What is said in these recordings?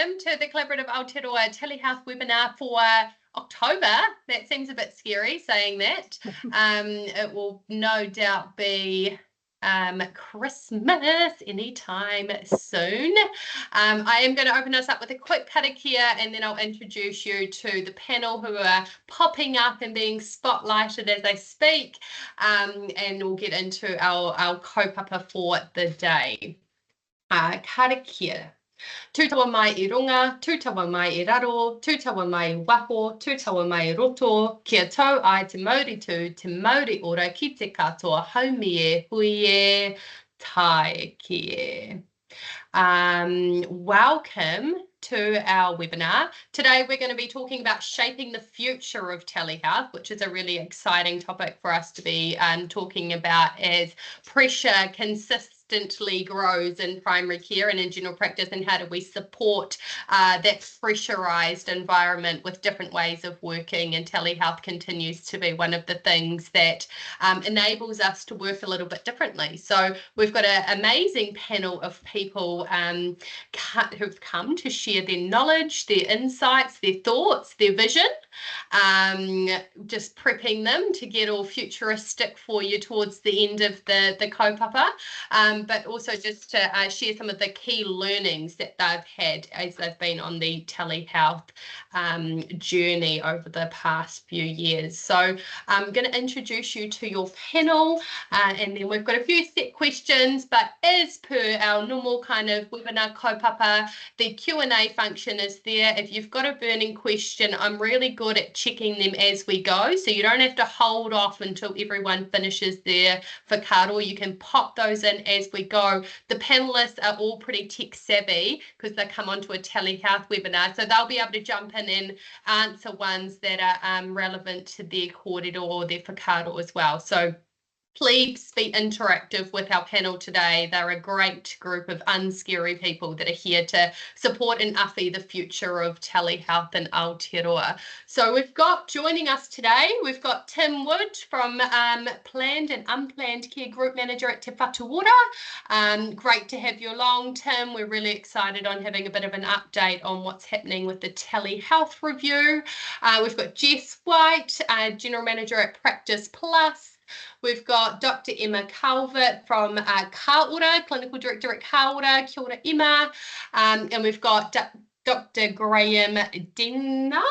welcome to the Collaborative Aotearoa Telehealth webinar for October. That seems a bit scary saying that. It will no doubt be Christmas anytime soon. I am going to open us up with a quick karakia and then I'll introduce you to the panel who are popping up and being spotlighted as I speak, and we'll get into our kaupapa for the day. Karakia. Tūtawa mai I runga, tūtawa mai I raro, tūtawa mai I waho, tūtawa mai I roto, kia tau ai te mauritu, te Māori ora ki te katoa haumi e, hui e, tai ki e. Welcome to our webinar. Today we're going to be talking about shaping the future of telehealth, which is a really exciting topic for us to be talking about as pressure consistently grows in primary care and in general practice, and how do we support that pressurized environment with different ways of working, and telehealth continues to be one of the things that enables us to work a little bit differently. So we've got an amazing panel of people who've come to share their knowledge, their insights, their thoughts, their vision, just prepping them to get all futuristic for you towards the end of the kaupapa, but also just to share some of the key learnings that they've had as they've been on the telehealth journey over the past few years. So I'm going to introduce you to your panel, and then we've got a few set questions, but as per our normal kind of webinar kaupapa, the Q&A function is there. If you've got a burning question, I'm really good at checking them as we go, so you don't have to hold off until everyone finishes their whakaaro. You can pop those in as we go. The panelists are all pretty tech savvy because they come onto a telehealth webinar, so they'll be able to jump in and answer ones that are relevant to their kōrero or their whakaaro as well. So please be interactive with our panel today. They're a great group of unscary people that are here to support and awhi the future of telehealth in Aotearoa. So we've got, joining us today, we've got Tim Wood from Planned and Unplanned Care Group Manager at Te Whatu Ora. Great to have you along, Tim. We're really excited on having a bit of an update on what's happening with the Telehealth Review. We've got Jess White, General Manager at Practice Plus. We've got Dr. Emma Calvert from Ora, Clinical Director at Ora. Kia ora, Emma. And we've got Dr. Graham Denwa.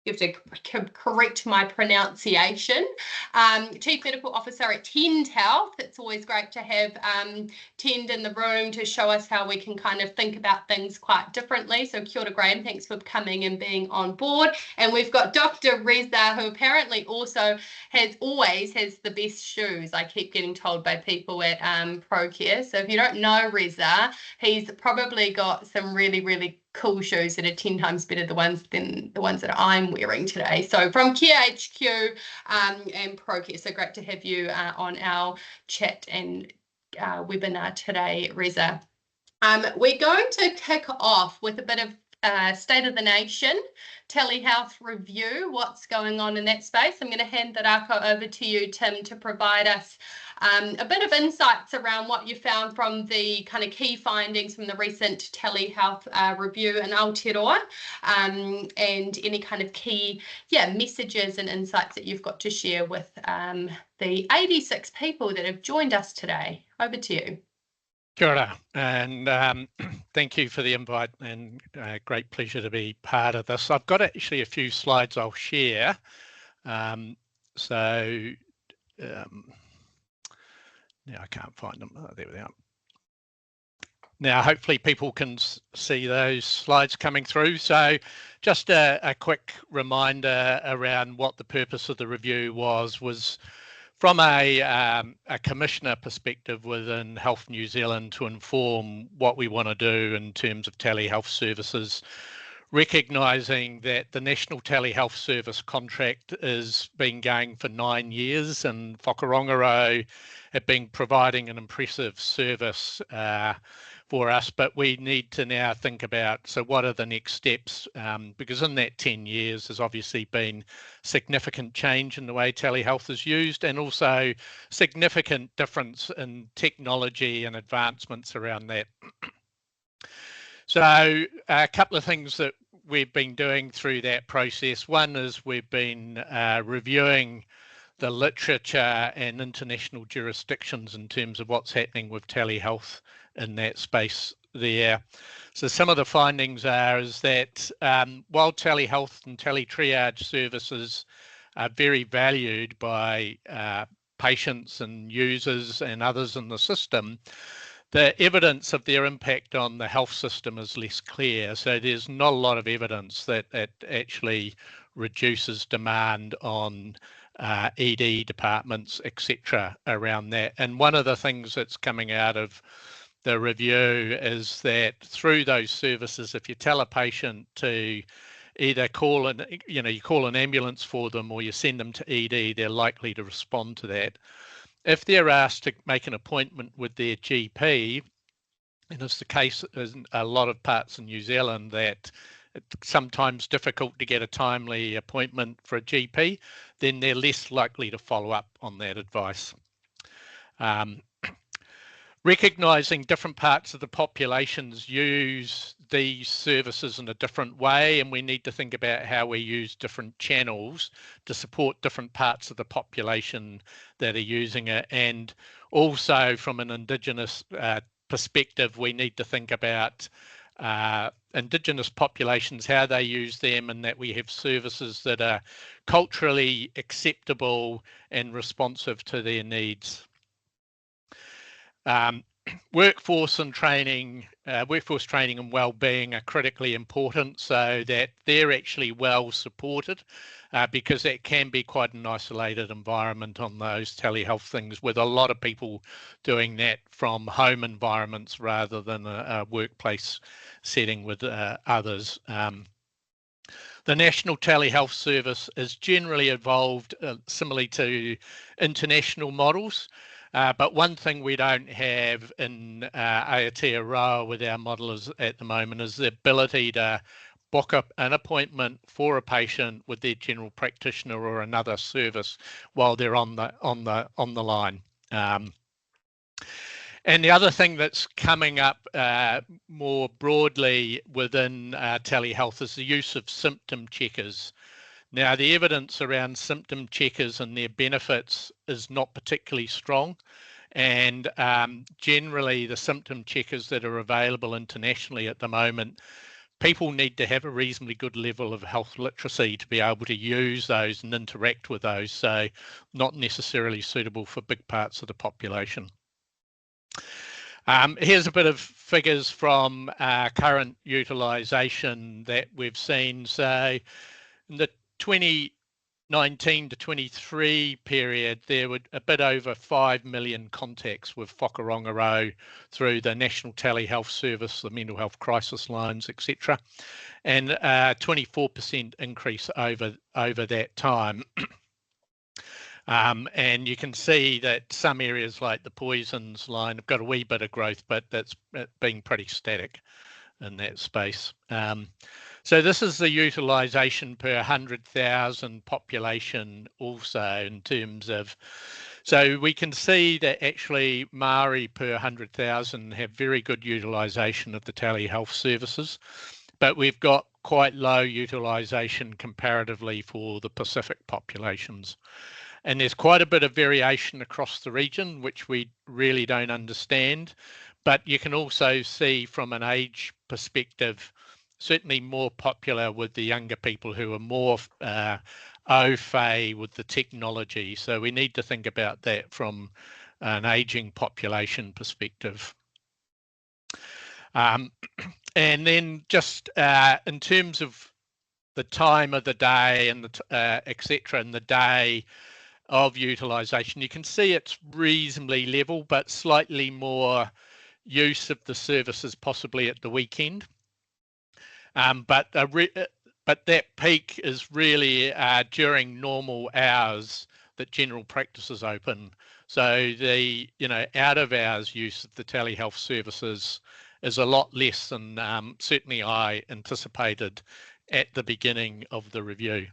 You have to correct my pronunciation. Chief Medical Officer at Tend Health. It's always great to have Tend in the room to show us how we can kind of think about things quite differently. So kia ora, Graham, thanks for coming and being on board. And we've got Dr. Reza, who apparently also always has the best shoes, I keep getting told by people at ProCare. So if you don't know Reza, he's probably got some really, really cool shoes that are 10 times better than the ones that I'm wearing today. So from CareHQ and ProCare, so great to have you on our chat and webinar today, Reza. We're going to kick off with a bit of State of the Nation, telehealth review, what's going on in that space. I'm going to hand the rako over to you, Tim, to provide us a bit of insights around what you found from the kind of key findings from the recent telehealth review in Aotearoa, and any kind of key messages and insights that you've got to share with the 86 people that have joined us today. Over to you. Kia ora, and thank you for the invite, and great pleasure to be part of this. I've got actually a few slides I'll share. Now I can't find them. Oh, there we are. Now, hopefully people can see those slides coming through. So just a quick reminder around what the purpose of the review was from a commissioner perspective within Health New Zealand to inform what we want to do in terms of telehealth services, recognising that the National Telehealth Service contract has been going for 9 years, and Whakarongarau have been providing an impressive service for us, but we need to now think about, so what are the next steps, because in that 10 years there's obviously been significant change in the way telehealth is used, and also significant difference in technology and advancements around that. So a couple of things that we've been doing through that process. One is we've been reviewing the literature and international jurisdictions in terms of what's happening with telehealth in that space there. So some of the findings is that while telehealth and teletriage services are very valued by patients and users and others in the system, the evidence of their impact on the health system is less clear. So there's not a lot of evidence that it actually reduces demand on ED departments, etc., around that. And one of the things that's coming out of the review is that through those services, if you tell a patient to either call you call an ambulance for them or you send them to ED, they're likely to respond to that. If they're asked to make an appointment with their GP, and it's the case in a lot of parts in New Zealand that it's sometimes difficult to get a timely appointment for a GP, then they're less likely to follow up on that advice. Recognising different parts of the populations use these services in a different way, and we need to think about how we use different channels to support different parts of the population that are using it. And also from an Indigenous perspective, we need to think about Indigenous populations, how they use them, and that we have services that are culturally acceptable and responsive to their needs. Workforce training and well-being are critically important, so that they're actually well supported, because it can be quite an isolated environment on those telehealth things, with a lot of people doing that from home environments rather than a workplace setting with others. The National Telehealth Service is generally evolved similarly to international models. But one thing we don't have in Aotearoa with our model at the moment is the ability to book up an appointment for a patient with their general practitioner or another service while they're on the line. And the other thing that's coming up more broadly within telehealth is the use of symptom checkers. Now, the evidence around symptom checkers and their benefits is not particularly strong. And generally, the symptom checkers that are available internationally at the moment, people need to have a reasonably good level of health literacy to be able to use those and interact with those. So not necessarily suitable for big parts of the population. Here's a bit of figures from current utilisation that we've seen. So in the 2019 to 23 period, there were a bit over 5 million contacts with Whakarongarau through the National Telehealth Service, the mental health crisis lines, etc., and 24% increase over that time. And you can see that some areas like the poisons line have got a wee bit of growth, but that's been pretty static in that space. So this is the utilisation per 100,000 population also in terms of, so we can see that actually Māori per 100,000 have very good utilisation of the telehealth services, but we've got quite low utilisation comparatively for the Pacific populations. And there's quite a bit of variation across the region, which we really don't understand. But you can also see from an age perspective, certainly more popular with the younger people who are more au fait with the technology. So we need to think about that from an aging population perspective. And then just in terms of the time of the day and the etc. in the day of utilisation, you can see it's reasonably level, but slightly more use of the services possibly at the weekend. But that peak is really during normal hours that general practice is open. So the out of hours use of the telehealth services is a lot less than certainly I anticipated at the beginning of the review.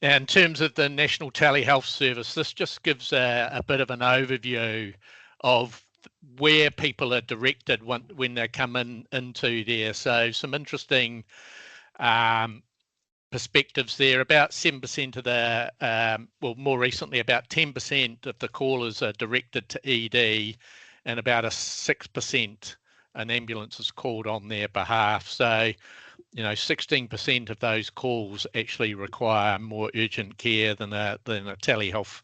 Now, in terms of the National Telehealth Service, this just gives a bit of an overview of where people are directed when they come into there. So some interesting perspectives there. About 7% of the, well, more recently, about 10% of the callers are directed to ED, and about a 6% an ambulance is called on their behalf. So, 16% of those calls actually require more urgent care than a telehealth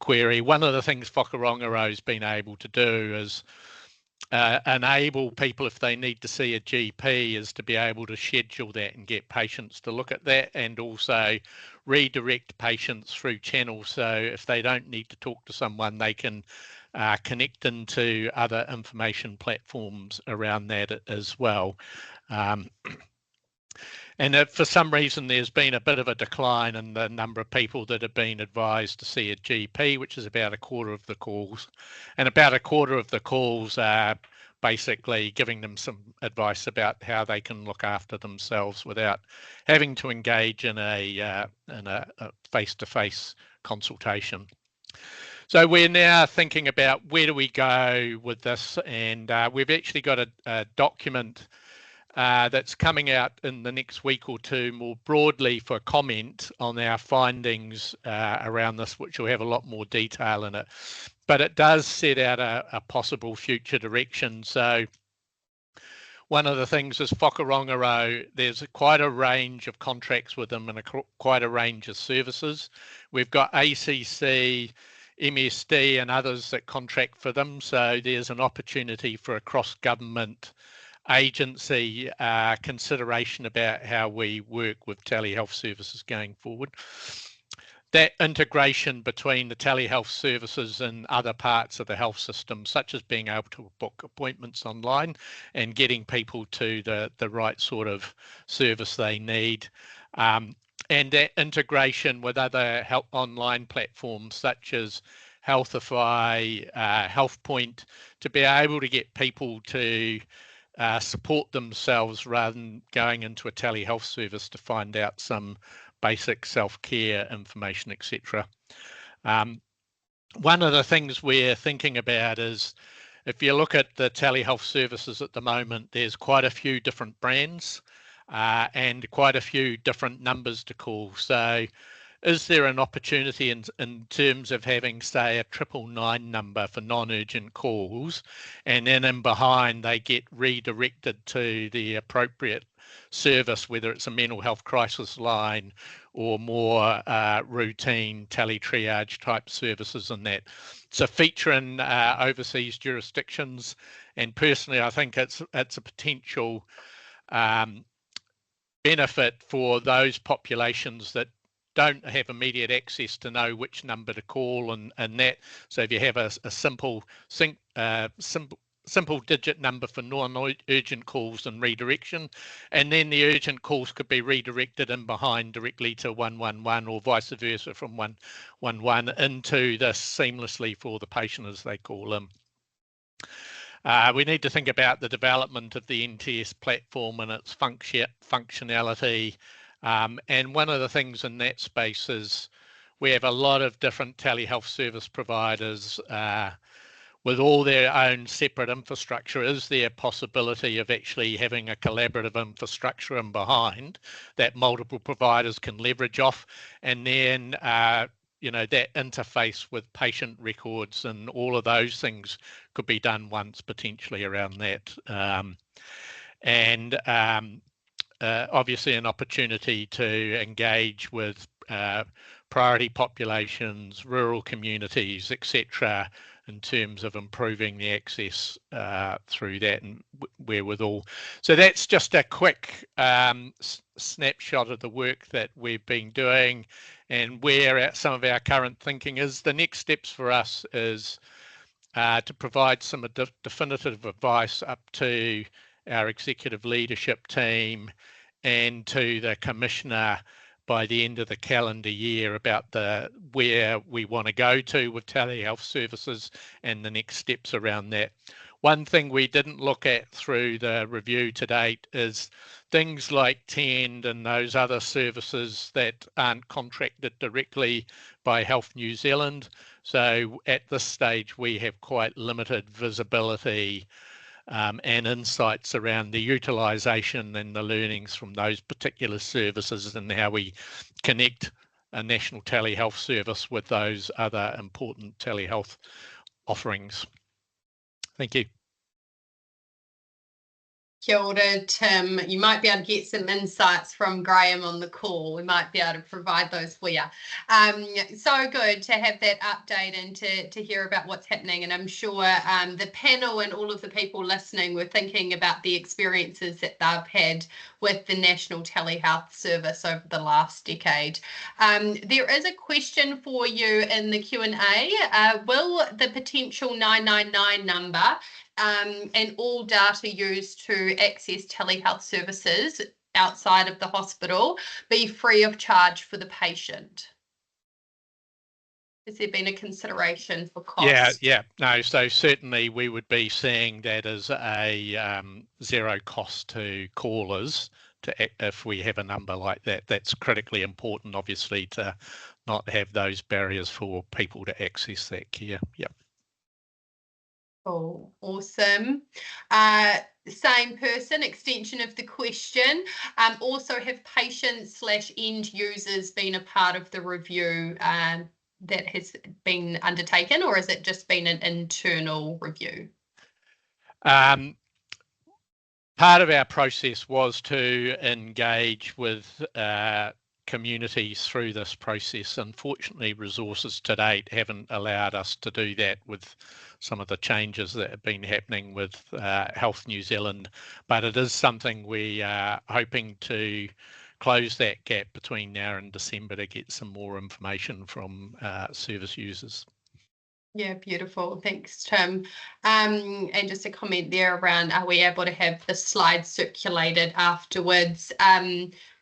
query. One of the things Whatu Ora has been able to do is enable people, if they need to see a GP, is to be able to schedule that and get patients to look at that, and also redirect patients through channels. So if they don't need to talk to someone, they can connect into other information platforms around that as well. And if for some reason there's been a bit of a decline in the number of people that have been advised to see a GP, which is about a quarter of the calls, and about a quarter of the calls are basically giving them some advice about how they can look after themselves without having to engage in a face-to-face consultation. So we're now thinking about where do we go with this, and we've actually got a document that's coming out in the next week or two more broadly for comment on our findings around this, which will have a lot more detail in it. But it does set out a possible future direction. So one of the things is Whatu Ora, there's quite a range of contracts with them and quite a range of services. We've got ACC, MSD and others that contract for them. So there's an opportunity for a cross-government agency consideration about how we work with telehealth services going forward. That integration between the telehealth services and other parts of the health system, such as being able to book appointments online and getting people to the right sort of service they need. And that integration with other health online platforms such as Healthify, HealthPoint, to be able to get people to support themselves rather than going into a telehealth service to find out some basic self-care information, etc. One of the things we're thinking about is, if you look at the telehealth services at the moment, there's quite a few different brands and quite a few different numbers to call. So is there an opportunity in terms of having, say, a 999 number for non-urgent calls, and then in behind they get redirected to the appropriate service, whether it's a mental health crisis line or more routine tele-triage type services and that. It's a feature in overseas jurisdictions, and personally I think it's a potential benefit for those populations that don't have immediate access to know which number to call and that. So if you have a simple digit number for non-urgent calls and redirection, and then the urgent calls could be redirected in behind directly to 111 or vice versa from 111 into this seamlessly for the patient as they call them. We need to think about the development of the NTS platform and its functionality. And one of the things in that space is we have a lot of different telehealth service providers with all their own separate infrastructure. Is there a possibility of actually having a collaborative infrastructure in behind that multiple providers can leverage off, and then that interface with patient records and all of those things could be done once potentially around that. Obviously an opportunity to engage with priority populations, rural communities, etc., in terms of improving the access through that and wherewithal. So that's just a quick snapshot of the work that we've been doing and where some of our current thinking is. The next steps for us is to provide some definitive advice up to our executive leadership team and to the Commissioner by the end of the calendar year about where we want to go to with telehealth services and the next steps around that. One thing we didn't look at through the review to date is things like TEND and those other services that aren't contracted directly by Health New Zealand. So at this stage, we have quite limited visibility and insights around the utilisation and the learnings from those particular services and how we connect a National Telehealth Service with those other important telehealth offerings. Thank you. Kia ora, Tim. You might be able to get some insights from Graham on the call. We might be able to provide those for you. So good to have that update and to hear about what's happening. And I'm sure the panel and all of the people listening were thinking about the experiences that they've had with the National Telehealth Service over the last decade. There is a question for you in the Q&A. Will the potential 999 number and all data used to access telehealth services outside of the hospital be free of charge for the patient? Has there been a consideration for cost? Yeah, no, so certainly we would be seeing that as a zero cost to callers if we have a number like that. That's critically important, obviously, to not have those barriers for people to access that care. Yep. Cool, awesome. Same person, extension of the question. Also, have patients / end users been a part of the review that has been undertaken, or has it just been an internal review? Part of our process was to engage with communities through this process. Unfortunately, resources to date haven't allowed us to do that with some of the changes that have been happening with Health New Zealand, but it is something we are hoping to close that gap between now and December to get some more information from service users. Yeah, beautiful. Thanks, Tim. And just a comment there around, are we able to have the slides circulated afterwards?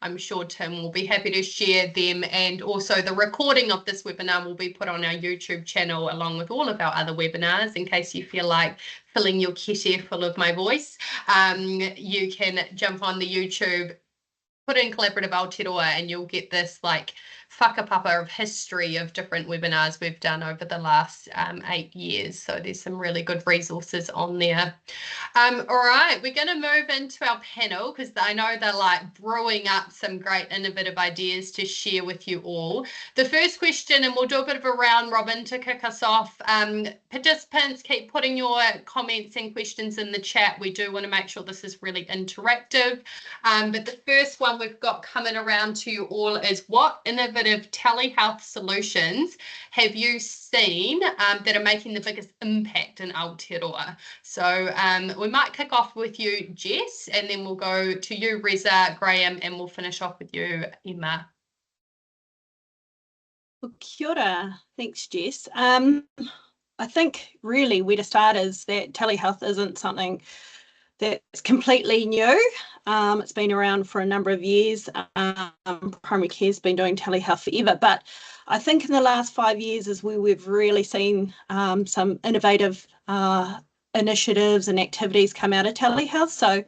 I'm sure Tim will be happy to share them, and also the recording of this webinar will be put on our YouTube channel along with all of our other webinars in case you feel like filling your kete full of my voice. You can jump on the YouTube, put in Collaborative Aotearoa, and you'll get this like whakapapa of history of different webinars we've done over the last 8 years. So there's some really good resources on there. All right, we're going to move into our panel because I know they're like brewing up some great innovative ideas to share with you all. The first question, and we'll do a bit of a round robin to kick us off. Participants, keep putting your comments and questions in the chat. We do want to make sure this is really interactive. But the first one we've got coming around to you all is, what innovative telehealth solutions have you seen that are making the biggest impact in Aotearoa? So we might kick off with you, Jess, and then we'll go to you, Reza, Graham, and we'll finish off with you, Emma. Well, kia ora. Thanks, Jess. I think really where to start is that telehealth isn't something that's completely new. It's been around for a number of years. Primary care's been doing telehealth forever, but I think in the last 5 years is where we've really seen some innovative initiatives and activities come out of telehealth. So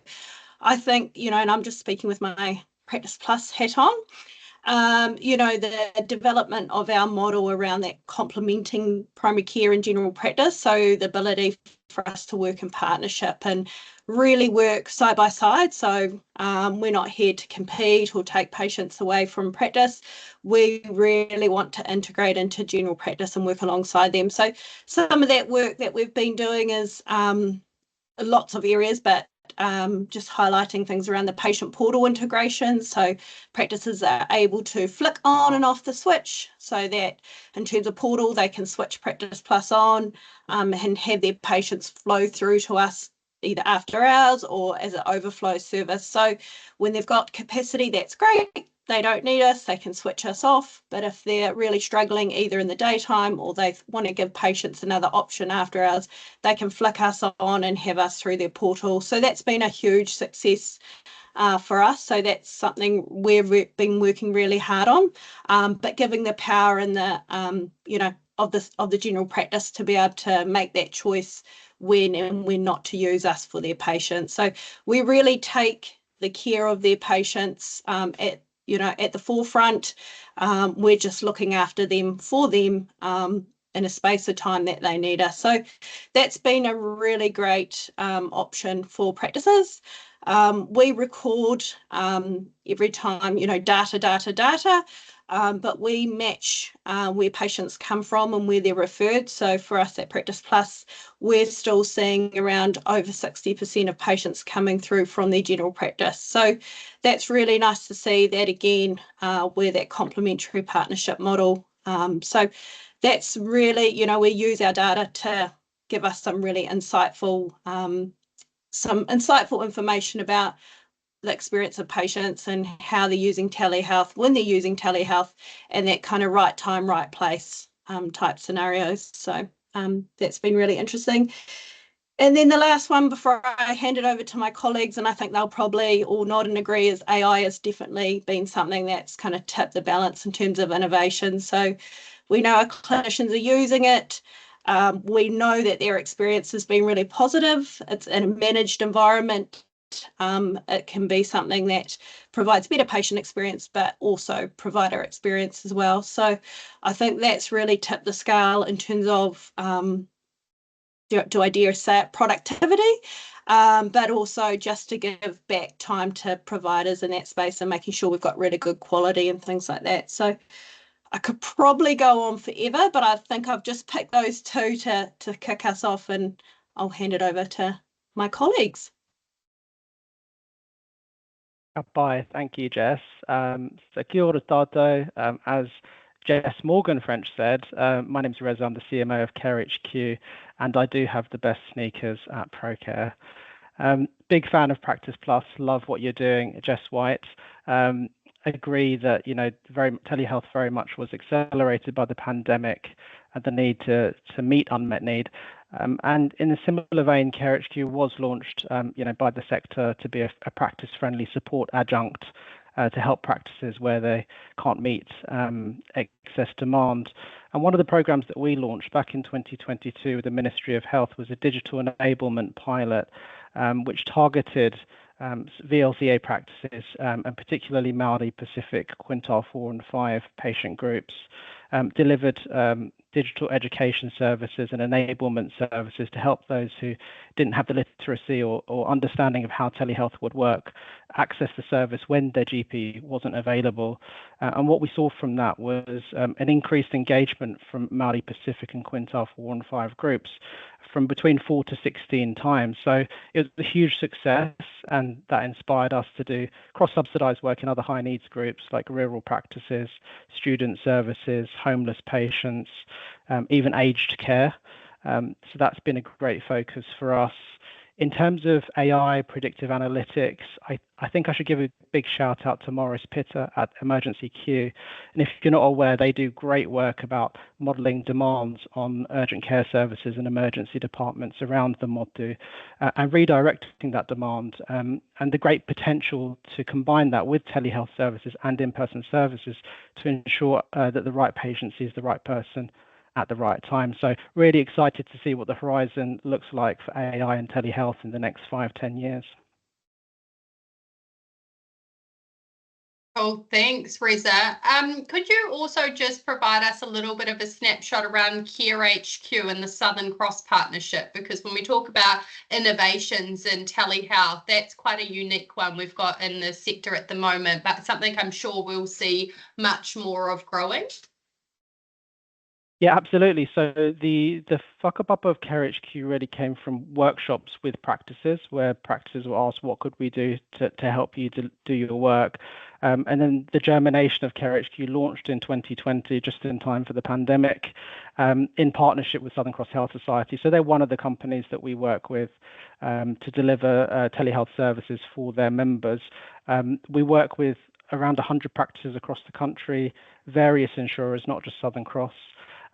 I think, you know, and I'm just speaking with my Practice Plus hat on, you know, the development of our model around that complementing primary care and general practice. So the ability for us to work in partnership and really work side by side. So we're not here to compete or take patients away from practice. We really want to integrate into general practice and work alongside them. So some of that work that we've been doing is lots of areas, but just highlighting things around the patient portal integration. So practices are able to flick on and off the switch so that in terms of portal, they can switch Practice Plus on and have their patients flow through to us either after hours or as an overflow service. So when they've got capacity, that's great. They don't need us, they can switch us off. But if they're really struggling either in the daytime or they want to give patients another option after hours, they can flick us on and have us through their portal. So that's been a huge success for us. So that's something we've been working really hard on, but giving the power and the, you know, of the general practice to be able to make that choice when and when not to use us for their patients. So we really take the care of their patients at the forefront. We're just looking after them for them in a space of time that they need us. So that's been a really great option for practices. We record every time, data, but we match where patients come from and where they're referred. So for us at Practice Plus, we're still seeing around over 60% of patients coming through from their general practice. So that's really nice to see that again, we're that complementary partnership model. So that's really, we use our data to give us some really insightful information about the experience of patients and how they're using telehealth, when they're using telehealth, and that kind of right time, right place type scenarios. So that's been really interesting. And then the last one before I hand it over to my colleagues, and I think they'll probably all nod and agree, is AI has definitely been something that's kind of tipped the balance in terms of innovation. So we know our clinicians are using it. We know that their experience has been really positive. It's in a managed environment. It can be something that provides better patient experience, but also provider experience as well. So I think that's really tipped the scale in terms of, do I dare say it, productivity, but also just to give back time to providers in that space and making sure we've got really good quality and things like that. So I could probably go on forever, but I think I've just picked those two to kick us off, and I'll hand it over to my colleagues. Bye. Thank you, Jess. So kia ora tātou. As Jess Morgan French said, my name's Reza. I'm the CMO of Care HQ, and I do have the best sneakers at ProCare. Big fan of Practice Plus. Love what you're doing, Jess White. Agree that telehealth very much was accelerated by the pandemic and the need to meet unmet need. And in a similar vein, Care HQ was launched, by the sector to be a practice-friendly support adjunct to help practices where they can't meet excess demand. And one of the programs that we launched back in 2022 with the Ministry of Health was a digital enablement pilot, which targeted VLCA practices, and particularly Maori Pacific Quintile 4 and 5 patient groups, delivered digital education services and enablement services to help those who didn't have the literacy or understanding of how telehealth would work access the service when their GP wasn't available. And what we saw from that was an increased engagement from Maori Pacific and Quintile 4 and 5 groups from between 4 to 16 times. So it was a huge success, and that inspired us to do cross-subsidized work in other high needs groups like rural practices, student services, homeless patients, even aged care. So that's been a great focus for us. In terms of AI, predictive analytics, I think I should give a big shout out to Morris Pitter at Emergency Q. And if you're not aware, they do great work about modelling demands on urgent care services and emergency departments around the Motu and redirecting that demand, and the great potential to combine that with telehealth services and in-person services to ensure that the right patient sees the right person at the right time. So really excited to see what the horizon looks like for AI and telehealth in the next 5-10 years. Cool, thanks, Reza. Could you also just provide us a little bit of a snapshot around Care HQ and the Southern Cross partnership? Because when we talk about innovations in telehealth, that's quite a unique one we've got in the sector at the moment, but something I'm sure we'll see much more of growing. Yeah, absolutely. So the whakapapa of Care HQ really came from workshops with practices where practices were asked, what could we do to help you to do your work? And then the germination of Care HQ launched in 2020, just in time for the pandemic, in partnership with Southern Cross Health Society. So they're one of the companies that we work with to deliver telehealth services for their members. We work with around 100 practices across the country, various insurers, not just Southern Cross,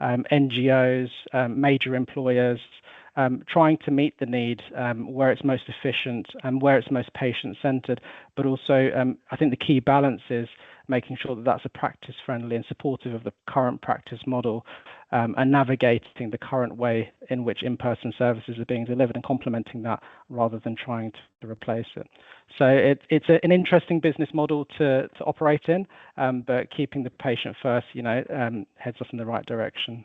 NGOs, major employers, trying to meet the need where it's most efficient and where it's most patient-centered, but also I think the key balance is making sure that that's a practice-friendly and supportive of the current practice model. and navigating the current way in which in-person services are being delivered and complementing that rather than trying to replace it. So it's an interesting business model to operate in, but keeping the patient first, heads us in the right direction.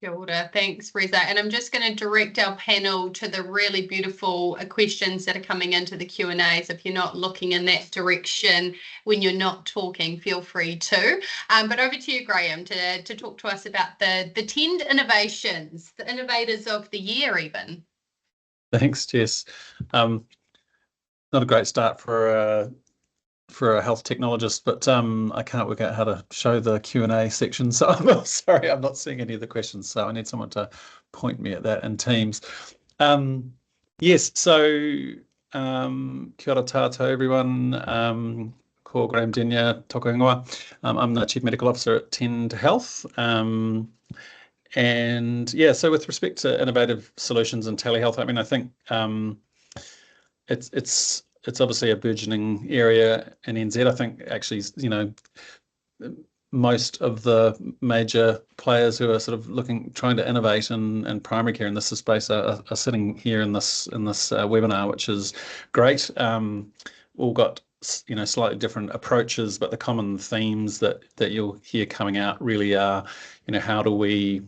Kia ora. Thanks, Reza. And I'm just going to direct our panel to the really beautiful questions that are coming into the Q&As. If you're not looking in that direction when you're not talking, feel free to. But over to you, Graham, to talk to us about the 10 innovations, the innovators of the year even. Thanks, Jess. Not a great start for a health technologist, but I can't work out how to show the Q&A section, so I'm sorry, I'm not seeing any of the questions, so I need someone to point me at that in Teams. Yes, so kia ora tātou, everyone. Ko Graham Denia, toko ingoa. I'm the Chief Medical Officer at Telehealth. And yeah, so with respect to innovative solutions in telehealth, I mean, I think it's obviously a burgeoning area in NZ. I think actually, most of the major players who are sort of trying to innovate in primary care in this space are sitting here in this webinar, which is great. All got slightly different approaches, but the common themes that you'll hear coming out really are, how do we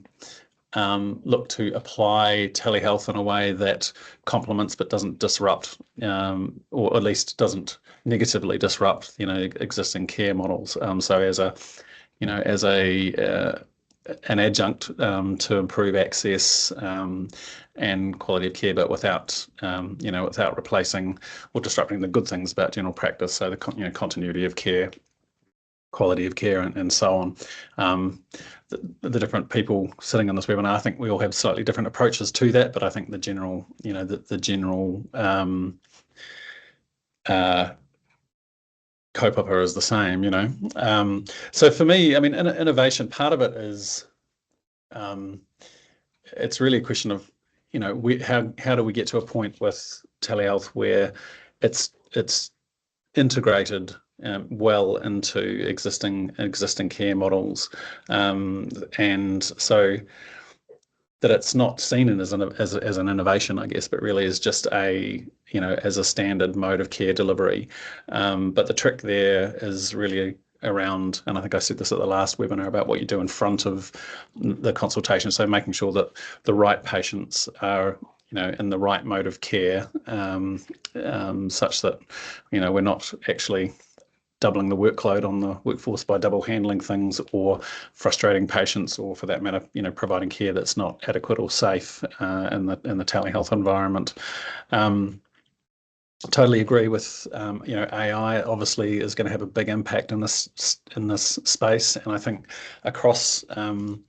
look to apply telehealth in a way that complements but doesn't disrupt, or at least doesn't negatively disrupt, existing care models. So as an adjunct to improve access and quality of care, but without replacing or disrupting the good things about general practice. So the continuity of care, quality of care, and so on. The different people sitting on this webinar, I think we all have slightly different approaches to that, but I think the general, kaupapa is the same, So for me, I mean, innovation, part of it is, it's really a question of, how do we get to a point with telehealth where it's integrated well into existing care models, and so that it's not seen as an innovation, I guess, but really is just as a standard mode of care delivery. But the trick there is really around, and I think I said this at the last webinar, about what you do in front of the consultation. So making sure that the right patients are in the right mode of care, such that we're not actually doubling the workload on the workforce by double handling things, or frustrating patients, or for that matter, providing care that's not adequate or safe in the telehealth environment. Totally agree with AI obviously is going to have a big impact in this space, and I think across the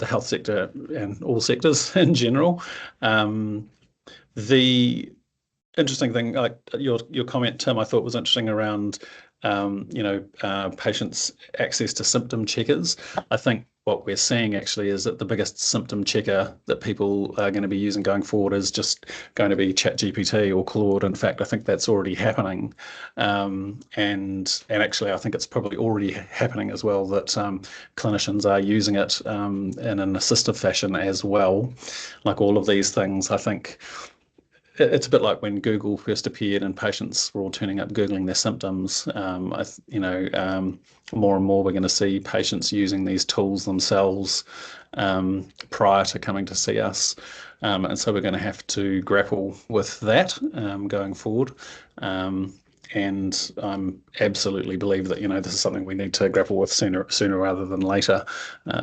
health sector and all sectors in general. The interesting thing, like your comment, Tim, I thought was interesting around patients' access to symptom checkers. I think what we're seeing actually is that the biggest symptom checker that people are going to be using going forward is just going to be ChatGPT or Claude. In fact, I think that's already happening, and actually I think it's probably already happening as well, that clinicians are using it in an assistive fashion as well. Like all of these things, I think it's a bit like when Google first appeared and patients were all turning up Googling their symptoms. More and more we're going to see patients using these tools themselves prior to coming to see us. And so we're going to have to grapple with that going forward. And I absolutely believe that, this is something we need to grapple with sooner rather than later,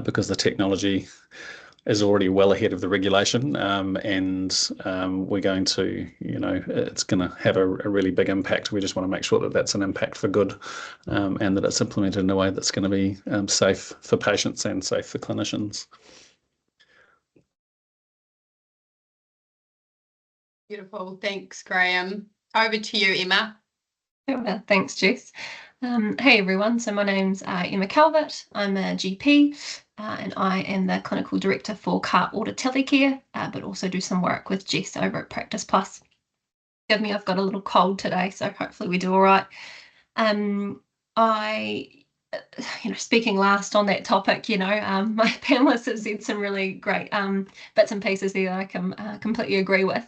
because the technology is already well ahead of the regulation, and we're going to, it's going to have a really big impact. We just want to make sure that that's an impact for good, and that it's implemented in a way that's going to be safe for patients and safe for clinicians. Beautiful. Thanks, Graham. Over to you, Emma. Well, thanks, Jess. Hey everyone, so my name's Emma Calvert. I'm a GP, and I am the Clinical Director for Ka Ora Telecare, but also do some work with Jess over at Practice Plus. Forgive me, I've got a little cold today, so hopefully we do all right. I speaking last on that topic, my panelists have said some really great bits and pieces there that I can completely agree with.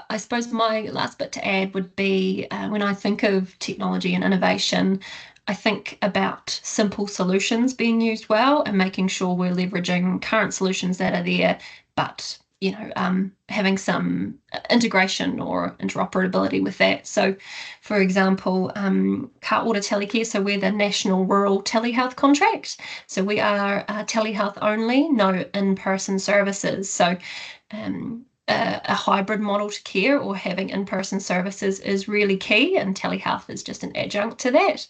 I suppose my last bit to add would be when I think of technology and innovation, I think about simple solutions being used well and making sure we're leveraging current solutions that are there, but having some integration or interoperability with that. So, for example, Ka Ora Telecare, so we're the National Rural Telehealth contract. So we are telehealth only, no in-person services. So a hybrid model to care or having in-person services is really key, and telehealth is just an adjunct to that.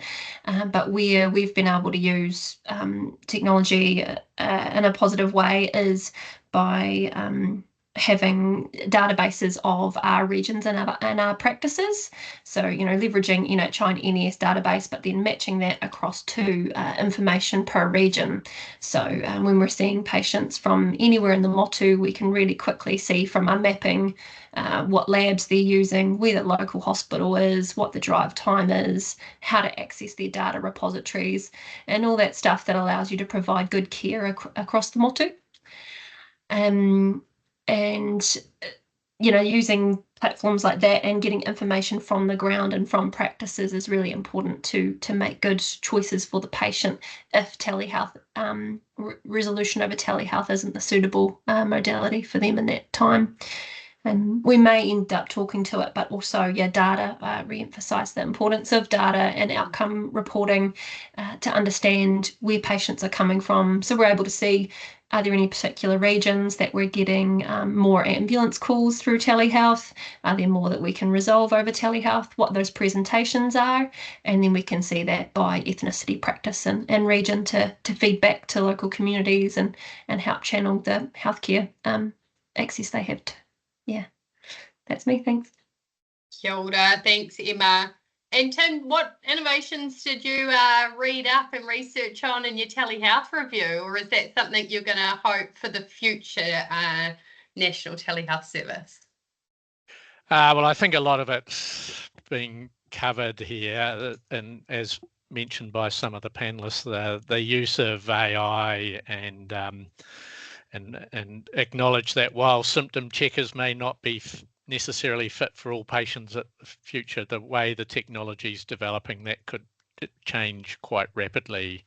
But where we've been able to use technology in a positive way is by having databases of our regions and our practices. So, leveraging NHI and NES database, but then matching that across to information per region. So when we're seeing patients from anywhere in the motu, we can really quickly see from our mapping what labs they're using, where the local hospital is, what the drive time is, how to access their data repositories, and all that stuff that allows you to provide good care across the motu. And using platforms like that and getting information from the ground and from practices is really important to make good choices for the patient if telehealth resolution over telehealth isn't the suitable modality for them in that time. And we may end up talking to it, but also, data, re-emphasise the importance of data and outcome reporting to understand where patients are coming from. So we're able to see, are there any particular regions that we're getting more ambulance calls through telehealth? Are there more that we can resolve over telehealth? What those presentations are? And then we can see that by ethnicity, practice and region to feed back to local communities and help channel the healthcare access they have to. Yeah, that's me. Thanks. Kia ora. Thanks, Emma. And Tim, what innovations did you read up and research on in your telehealth review, or is that something you're going to hope for the future National Telehealth Service? Well, I think a lot of it's being covered here, and as mentioned by some of the panelists, the use of AI and acknowledge that while symptom checkers may not be necessarily fit for all patients at the future, the way the technology is developing, that could change quite rapidly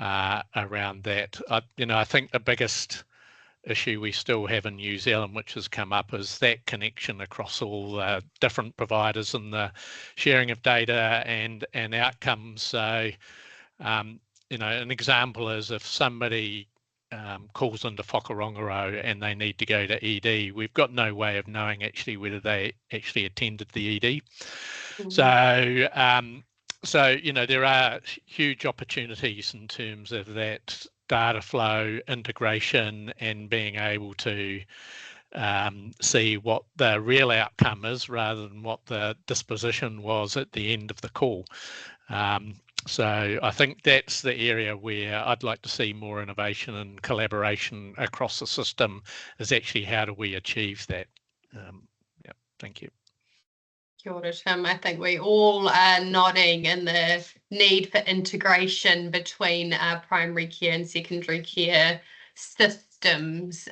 around that. I think the biggest issue we still have in New Zealand, which has come up, is that connection across all different providers and the sharing of data and outcomes. So, an example is if somebody calls into Whakarongarau and they need to go to ED, we've got no way of knowing actually whether they actually attended the ED. Mm-hmm. So there are huge opportunities in terms of that data flow integration and being able to see what the real outcome is rather than what the disposition was at the end of the call. So I think that's the area where I'd like to see more innovation and collaboration across the system, is actually how do we achieve that? Thank you. Kia ora, Tim. I think we all are nodding in the need for integration between primary care and secondary care systems,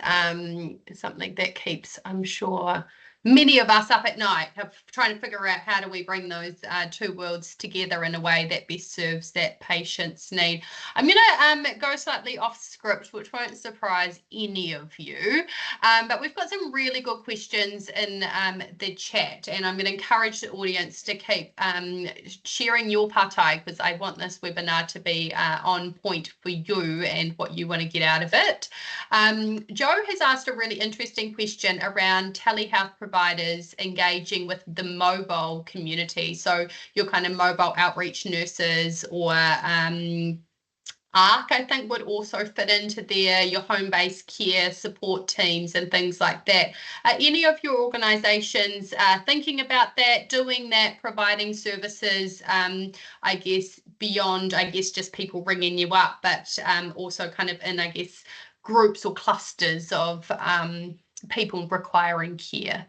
something that keeps, I'm sure, many of us up at night trying to figure out how do we bring those two worlds together in a way that best serves that patient's need. I'm going to go slightly off script, which won't surprise any of you, but we've got some really good questions in the chat, and I'm going to encourage the audience to keep sharing your partai, because I want this webinar to be on point for you and what you want to get out of it. Joe has asked a really interesting question around telehealth providers engaging with the mobile community. So your kind of mobile outreach nurses or ARC, I think, would also fit into there, your home-based care support teams and things like that. Are any of your organisations thinking about that, doing that, providing services, I guess, beyond, I guess, just people ringing you up, but also kind of in, I guess, groups or clusters of people requiring care?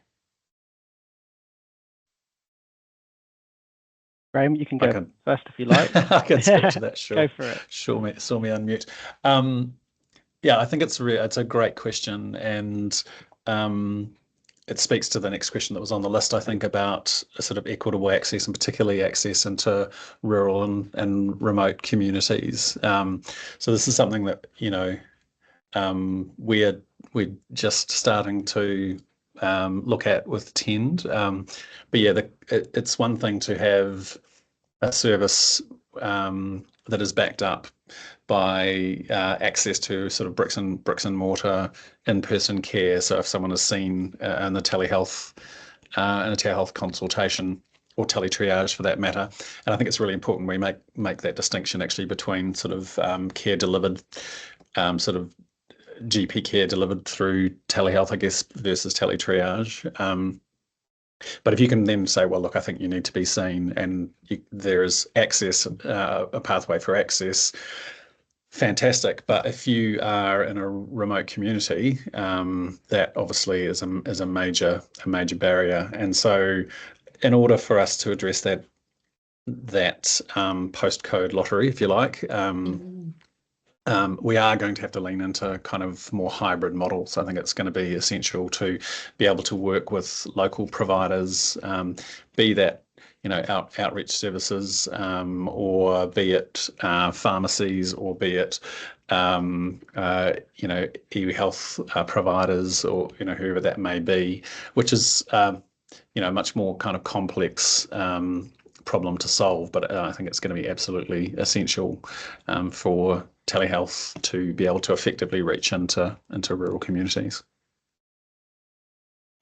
Graham, you can go Okay. first if you like. I can speak to that, sure. Go for it. Saw me unmute. Yeah, I think it's a great question, and it speaks to the next question that was on the list, I think, about sort of equitable access, and particularly access into rural and remote communities. So this is something that, you know, we're just starting to look at with TEND. But yeah, it's one thing to have a service that is backed up by access to sort of bricks and mortar in-person care. So if someone is seen in the telehealth consultation, or teletriage for that matter, and I think it's really important we make that distinction actually between sort of care delivered, sort of GP care delivered through telehealth, I guess, versus teletriage. But if you can then say, well, look, I think you need to be seen, and there is access, a pathway for access, fantastic. But if you are in a remote community, that obviously is a major barrier. And so, in order for us to address that postcode lottery, if you like, we are going to have to lean into kind of more hybrid models. I think it's going to be essential to be able to work with local providers, be that, you know, outreach services, or be it pharmacies, or be it you know, e-health providers, or, you know, whoever that may be, which is you know, much more kind of complex problem to solve. But I think it's going to be absolutely essential for telehealth to be able to effectively reach into rural communities.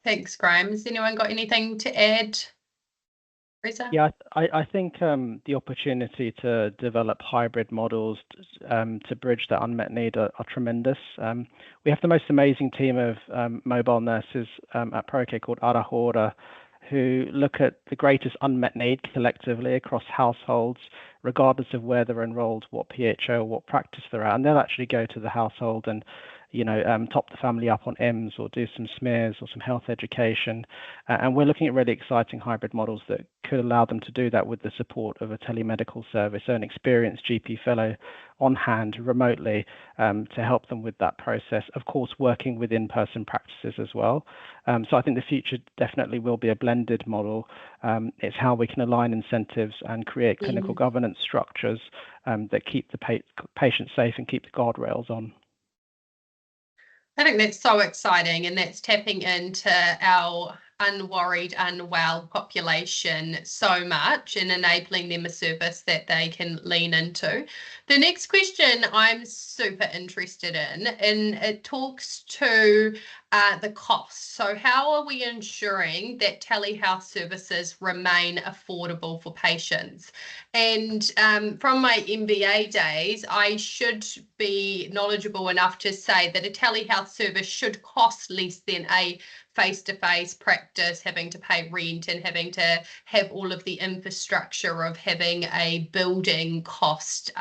Thanks, Graham. Has anyone got anything to add? Reza? Yeah, I think the opportunity to develop hybrid models to bridge that unmet need are tremendous. We have the most amazing team of mobile nurses at ProCare called Aotearoa Ora, who look at the greatest unmet need collectively across households, regardless of where they're enrolled, what PHO or what practice they're at. And they'll actually go to the household and, you know, top the family up on EMS, or do some smears or some health education. And we're looking at really exciting hybrid models that could allow them to do that with the support of a telemedical service, so an experienced GP fellow on hand remotely to help them with that process, of course, working with in-person practices as well. So I think the future definitely will be a blended model. It's how we can align incentives and create clinical governance structures that keep the patient safe and keep the guardrails on. I think that's so exciting, and that's tapping into our unworried, unwell population so much and enabling them a service that they can lean into. The next question I'm super interested in, and it talks to the cost. So how are we ensuring that telehealth services remain affordable for patients? And from my MBA days, I should be knowledgeable enough to say that a telehealth service should cost less than a face-to-face practice, having to pay rent and having to have all of the infrastructure of having a building cost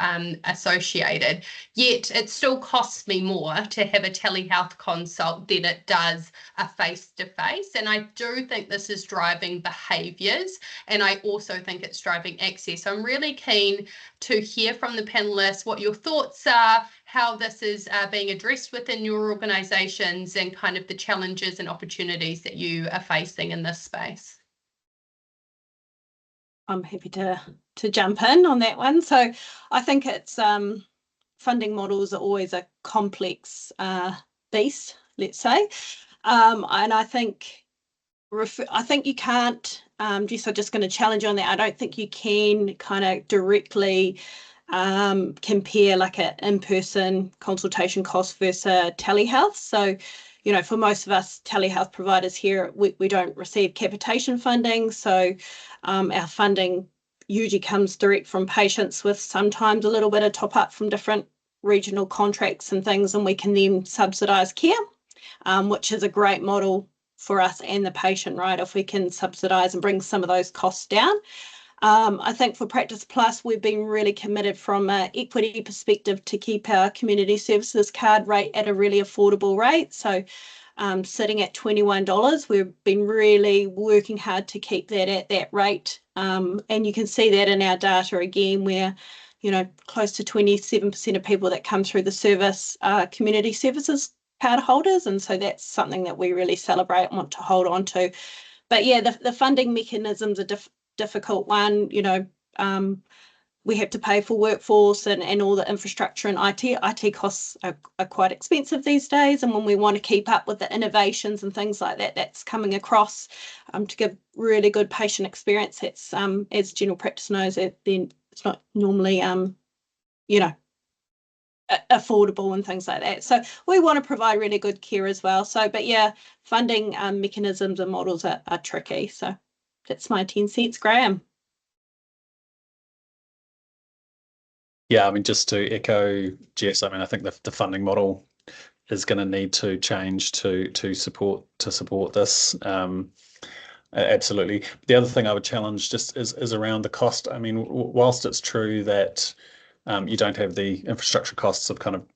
associated. Yet it still costs me more to have a telehealth consult than it does a face-to-face. And I do think this is driving behaviours, and I also think it's driving access. So I'm really keen to hear from the panelists what your thoughts are, how this is being addressed within your organisations, and kind of the challenges and opportunities that you are facing in this space. I'm happy to jump in on that one. So I think it's funding models are always a complex beast, let's say, and I think you can't. Jess, I'm just going to challenge you on that. I don't think you can kind of directly compare like an in-person consultation cost versus telehealth. So, you know, for most of us telehealth providers here, we don't receive capitation funding. So our funding usually comes direct from patients, with sometimes a little bit of top up from different regional contracts and things, and we can then subsidise care, which is a great model for us and the patient, right? If we can subsidise and bring some of those costs down. I think for Practice Plus, we've been really committed from an equity perspective to keep our community services card rate at a really affordable rate. So sitting at $21. We've been really working hard to keep that at that rate. And you can see that in our data again, where, close to 27% of people that come through the service are community services card holders. And so that's something that we really celebrate and want to hold on to. But yeah, the funding mechanism's a difficult one. We have to pay for workforce and all the infrastructure and IT. IT costs are quite expensive these days. And when we want to keep up with the innovations and things like that, that's coming across to give really good patient experience. It's, as general practice knows, then it's not normally, affordable and things like that. So we want to provide really good care as well. So, but yeah, funding mechanisms and models are tricky. So that's my 10 cents, Graham. Yeah, I mean, just to echo Jess, I mean, I think the funding model is going to need to change to support this. Absolutely. The other thing I would challenge just is around the cost. I mean, whilst it's true that you don't have the infrastructure costs of kind of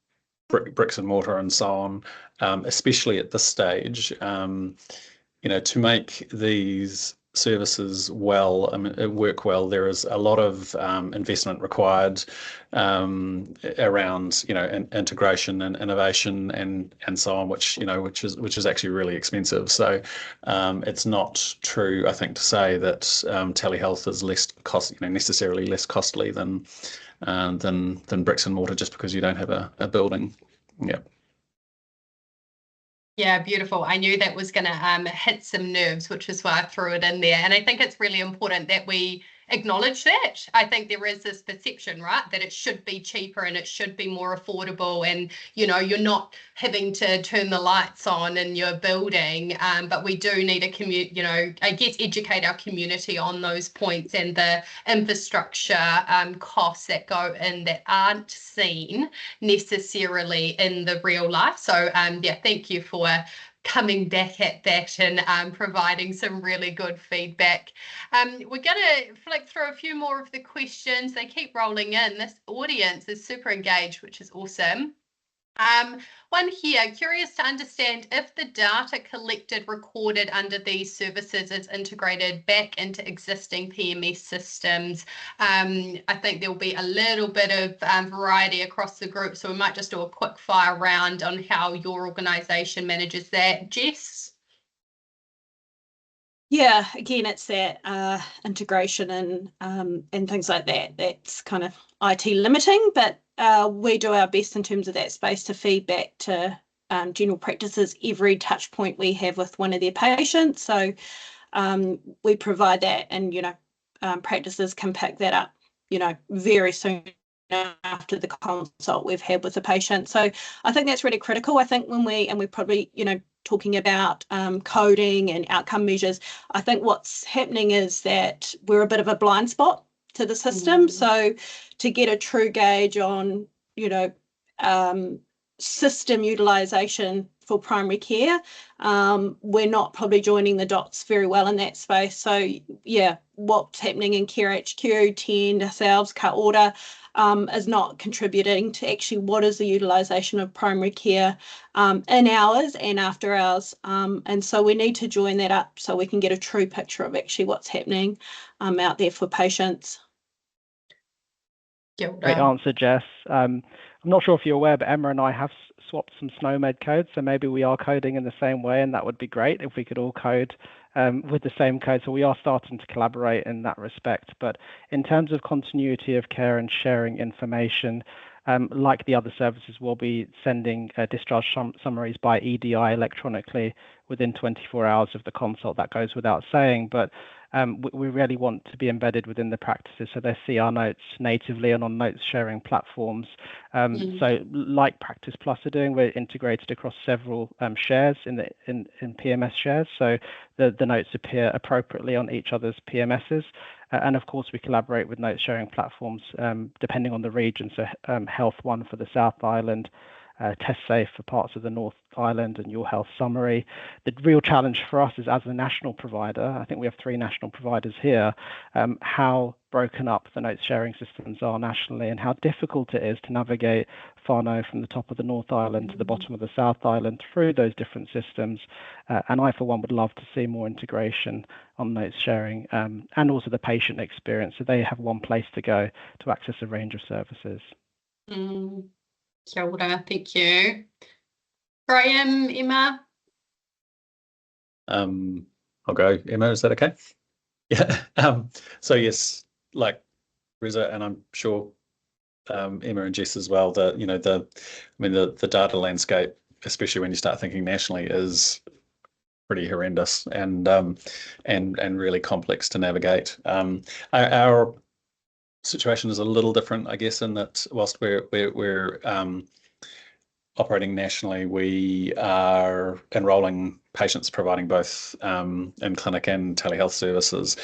bricks and mortar and so on, especially at this stage, to make these services work well, there is a lot of investment required around integration and innovation and so on, which is actually really expensive. So it's not true, I think, to say that telehealth is necessarily less costly than bricks and mortar just because you don't have a building. Yeah. Yeah, beautiful. I knew that was going to hit some nerves, which is why I threw it in there. And I think it's really important that we acknowledge that. I think there is this perception, right, that it should be cheaper and it should be more affordable, and you're not having to turn the lights on in your building, but we do need to educate our community on those points and the infrastructure costs that go in that aren't seen necessarily in the real life. So thank you for coming back at that and providing some really good feedback. We're going to flick through a few more of the questions. They keep rolling in. This audience is super engaged, which is awesome. One here, curious to understand if the data collected, recorded under these services is integrated back into existing PMS systems. I think there'll be a little bit of variety across the group, so we might just do a quick fire round on how your organisation manages that. Jess? Yeah, again, it's that integration and things like that. That's kind of IT limiting, but we do our best in terms of that space to feed back to general practices every touch point we have with one of their patients. So we provide that, and practices can pick that up very soon after the consult we've had with the patient. So I think that's really critical. I think when we're probably talking about coding and outcome measures, I think what's happening is that we're a bit of a blind spot to the system. So to get a true gauge on system utilization for primary care, we're not probably joining the dots very well in that space. So yeah, what's happening in Care HQ, TEND, ourselves, Whatu Ora, is not contributing to actually what is the utilisation of primary care in hours and after hours. And so we need to join that up so we can get a true picture of actually what's happening out there for patients. Great answer, Jess. I'm not sure if you're aware, but Emma and I have swapped some SNOMED codes, so maybe we are coding in the same way, and that would be great if we could all code with the same code. So we are starting to collaborate in that respect. But in terms of continuity of care and sharing information, like the other services, we'll be sending discharge summaries by EDI electronically within 24 hours of the consult. That goes without saying, but we really want to be embedded within the practices so they see our notes natively and on notes sharing platforms. So like Practice Plus are doing, we're integrated across several shares in PMS shares, so the notes appear appropriately on each other's PMSs. And of course, we collaborate with note sharing platforms depending on the region. So Health One for the South Island, Test Safe for parts of the North Island and Your Health Summary. The real challenge for us is, as a national provider, I think we have 3 national providers here, how broken up the note sharing systems are nationally and how difficult it is to navigate whānau from the top of the North Island to the bottom of the South Island through those different systems. And I, for one, would love to see more integration on notes sharing and also the patient experience, so they have one place to go to access a range of services. Kia ora, thank you. Graham, Emma? I'll go. Emma, is that okay? Yeah. So yes, like Reza, and I'm sure Emma and Jess as well, the data landscape, especially when you start thinking nationally, is pretty horrendous and really complex to navigate. Our situation is a little different, I guess, in that whilst we're operating nationally, we are enrolling patients providing both in clinic and telehealth services.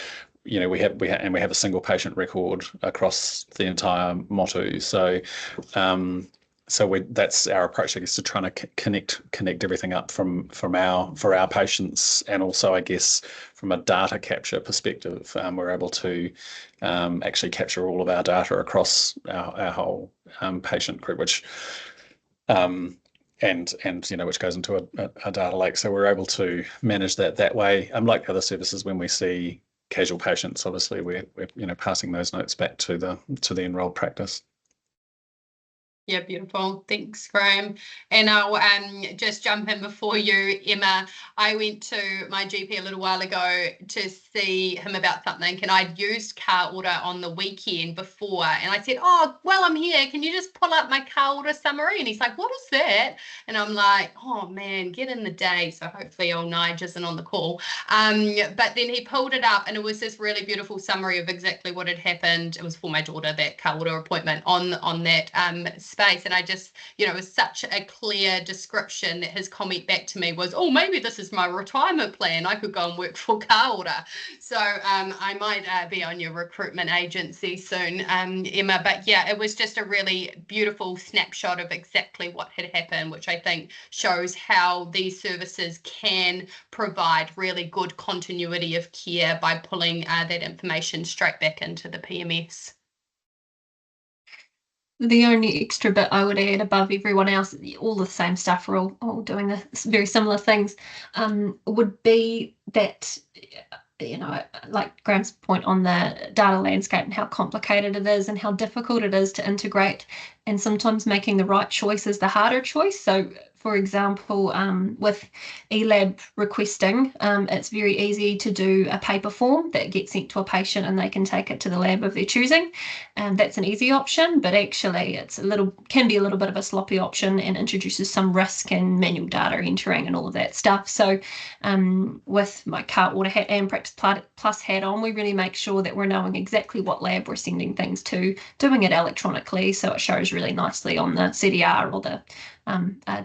We have a single patient record across the entire motu. So that's our approach, I guess, to trying to connect everything up for our patients, and also, I guess, from a data capture perspective, we're able to actually capture all of our data across our whole patient group, which which goes into a data lake. So we're able to manage that way. Unlike other services, when we see casual patients, obviously we're passing those notes back to the enrolled practice. Yeah, beautiful. Thanks, Graham. And I'll just jump in before you, Emma. I went to my GP a little while ago to see him about something, and I'd used car order on the weekend before, and I said, oh, well, I'm here. Can you just pull up my car order summary? And he's like, what is that? And I'm like, oh, man, get in the day. So hopefully old Nige isn't on the call. But then he pulled it up, and it was this really beautiful summary of exactly what had happened. It was for my daughter, that car order appointment on that space, and I just, it was such a clear description that his comment back to me was, oh, maybe this is my retirement plan, I could go and work for car order. So I might be on your recruitment agency soon, Emma. But yeah, it was just a really beautiful snapshot of exactly what had happened, which I think shows how these services can provide really good continuity of care by pulling that information straight back into the PMS. The only extra bit I would add above everyone else, all the same stuff, we're all doing the very similar things, would be that, like Graham's point on the data landscape and how complicated it is and how difficult it is to integrate, and sometimes making the right choice is the harder choice. So, for example, with eLab requesting, it's very easy to do a paper form that gets sent to a patient and they can take it to the lab of their choosing. And that's an easy option, but actually can be a little bit of a sloppy option and introduces some risk and manual data entering and all of that stuff. So with my car order hat and Practice Plus hat on, we really make sure that we're knowing exactly what lab we're sending things to, doing it electronically, so it shows really nicely on the CDR or the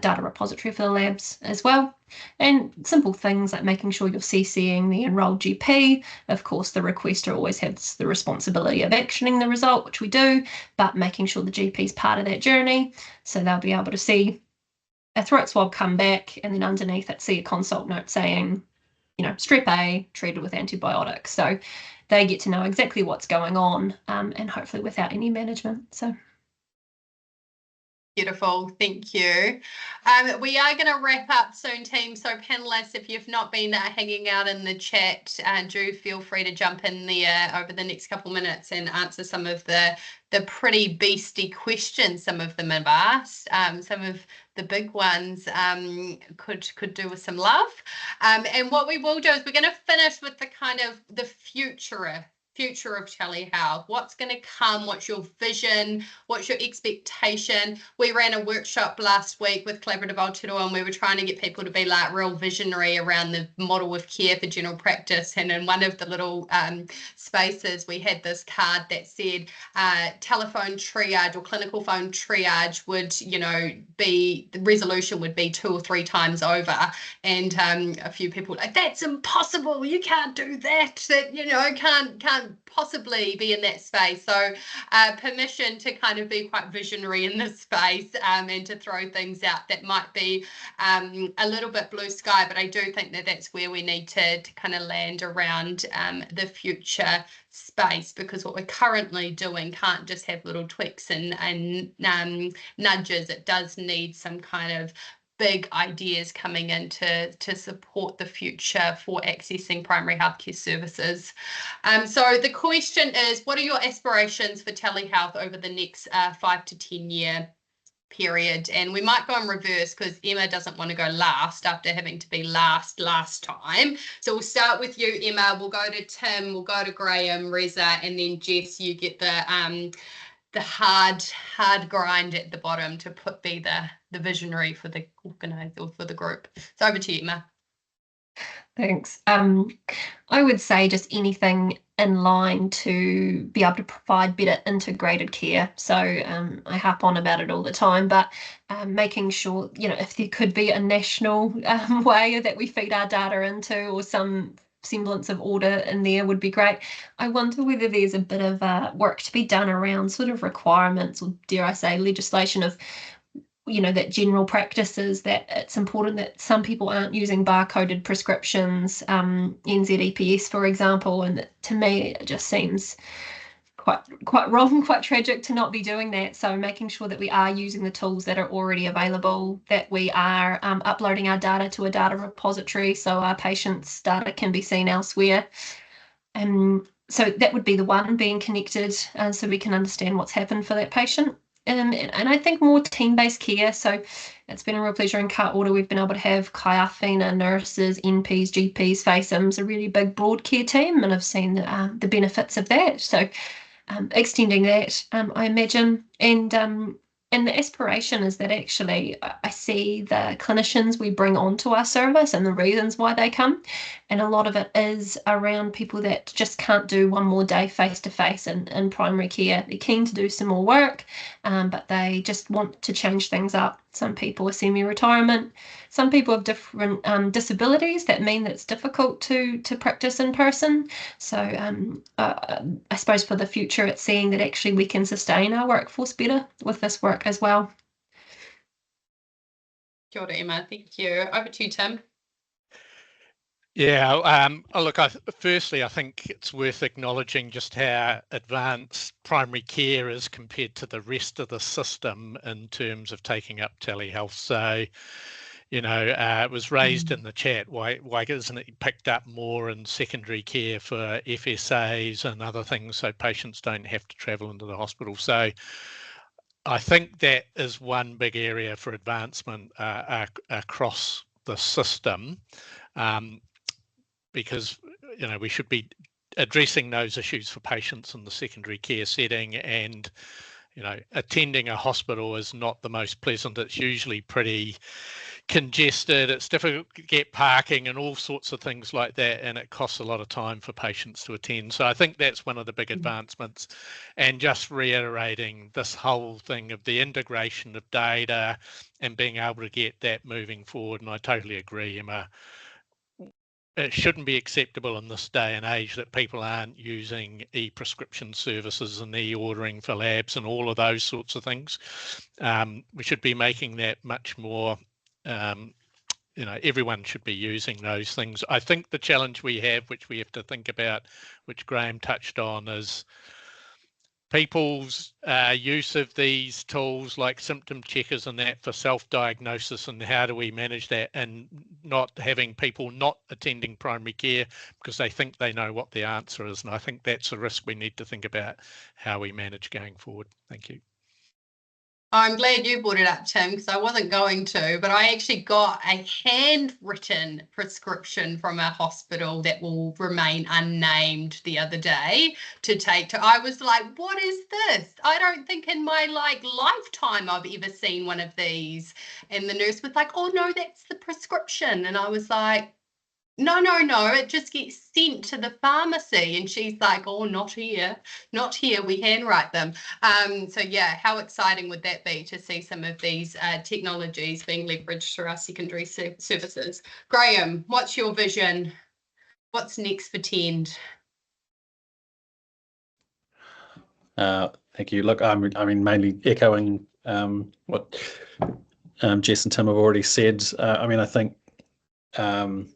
data repository for the labs as well. And simple things like making sure you're CCing the enrolled GP. Of course, the requester always has the responsibility of actioning the result, which we do, but making sure the GP is part of that journey, so they'll be able to see a throat swab come back and then underneath it see a consult note saying, strep A treated with antibiotics. So they get to know exactly what's going on, and hopefully without any management. So beautiful, thank you. We are going to wrap up soon, team. So panelists, if you've not been hanging out in the chat, do feel free to jump in there over the next couple of minutes and answer some of the pretty beastie questions some of them have asked. Some of the big ones could do with some love. And what we will do is we're going to finish with the kind of the future of telehealth. What's going to come? What's your vision? What's your expectation? We ran a workshop last week with Collaborative Aotearoa, and we were trying to get people to be like real visionary around the model of care for general practice. And in one of the little spaces, we had this card that said telephone triage or clinical phone triage would, be, the resolution would be 2 or 3 times over. And a few people were like, that's impossible. You can't do that. That, can't can't possibly be in that space. So permission to kind of be quite visionary in this space, and to throw things out that might be a little bit blue sky, but I do think that that's where we need to kind of land around the future space, because what we're currently doing can't just have little tweaks and nudges. It does need some kind of big ideas coming in to support the future for accessing primary healthcare services. So the question is, what are your aspirations for telehealth over the next 5 to 10 year period? And we might go in reverse because Emma doesn't want to go last after having to be last time. So we'll start with you, Emma. We'll go to Tim, we'll go to Graham, Reza, and then Jess, you get the hard grind at the bottom to be the visionary for the organizer or for the group. So over to you, Emma. Thanks. I would say just anything in line to be able to provide better integrated care. So I harp on about it all the time, but making sure, if there could be a national way that we feed our data into, or some semblance of order in there, would be great. I wonder whether there's a bit of work to be done around sort of requirements, or dare I say legislation of that general practices, that it's important that some people aren't using barcoded prescriptions, NZEPS for example, and to me it just seems quite wrong, quite tragic to not be doing that. So making sure that we are using the tools that are already available, that we are uploading our data to a data repository so our patients' data can be seen elsewhere. So that would be the one, being connected so we can understand what's happened for that patient. And I think more team-based care. So it's been a real pleasure in Whatu Ora. We've been able to have kaiawhina, nurses, NPs, GPs, FACEMs, a really big broad care team, and I've seen the benefits of that. So extending that, I imagine, and the aspiration is that actually I see the clinicians we bring onto our service and the reasons why they come, and a lot of it is around people that just can't do one more day face-to-face in primary care. They're keen to do some more work, but they just want to change things up. Some people are semi-retirement. Some people have different disabilities that mean that it's difficult to practice in person. So I suppose for the future, it's seeing that actually we can sustain our workforce better with this work as well. Kia ora, Emma. Thank you. Over to you, Tim. Yeah, look, firstly, I think it's worth acknowledging just how advanced primary care is compared to the rest of the system in terms of taking up telehealth. So, it was raised in the chat, why isn't it picked up more in secondary care for FSAs and other things, so patients don't have to travel into the hospital? So I think that is one big area for advancement across the system. Because we should be addressing those issues for patients in the secondary care setting, and attending a hospital is not the most pleasant. It's usually pretty congested, it's difficult to get parking and all sorts of things like that, and it costs a lot of time for patients to attend. So I think that's one of the big advancements, and just reiterating this whole thing of the integration of data and being able to get that moving forward. And I totally agree, Emma. It shouldn't be acceptable in this day and age that people aren't using e-prescription services and e-ordering for labs and all of those sorts of things. We should be making that much more, everyone should be using those things. I think the challenge we have, which we have to think about, which Graham touched on, is people's use of these tools like symptom checkers and that for self-diagnosis, and how do we manage that, and not having people not attending primary care because they think they know what the answer is. And I think that's a risk we need to think about how we manage going forward. Thank you. I'm glad you brought it up, Tim, because I wasn't going to, but I actually got a handwritten prescription from a hospital that will remain unnamed the other day to take to. I was like, what is this? I don't think in my lifetime I've ever seen one of these. And the nurse was like, oh no, that's the prescription. And I was like, no, it just gets sent to the pharmacy. And she's like, oh, not here, we handwrite them. So yeah, how exciting would that be to see some of these technologies being leveraged through our secondary services? Graham, what's your vision? What's next for TEND? Thank you. Look, I mean, mainly echoing what Jess and Tim have already said. I mean, I think in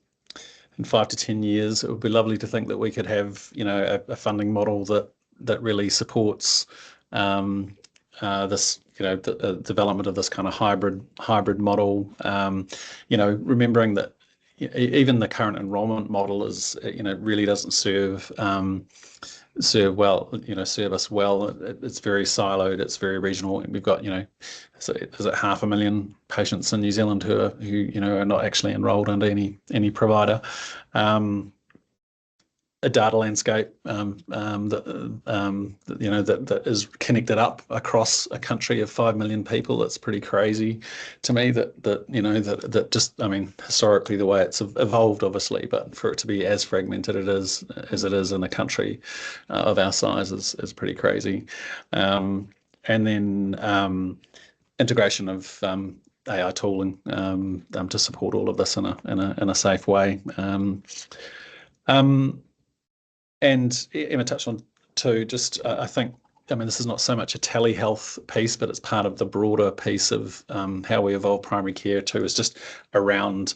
5 to 10 years, it would be lovely to think that we could have, a funding model that really supports this, the development of this kind of hybrid model. Remembering that even the current enrolment model is, really doesn't serve serve us well. It's very siloed. It's very regional. We've got, is it 500,000 patients in New Zealand who are not actually enrolled under any provider. A data landscape that is connected up across a country of 5 million people. That's pretty crazy to me. That just, I mean, historically the way it's evolved, obviously, but for it to be as fragmented as it is in a country of our size is pretty crazy. And then integration of AI tooling to support all of this in a safe way. And Emma touched on too, just I think, I mean, this is not so much a telehealth piece, but it's part of the broader piece of how we evolve primary care too, is just around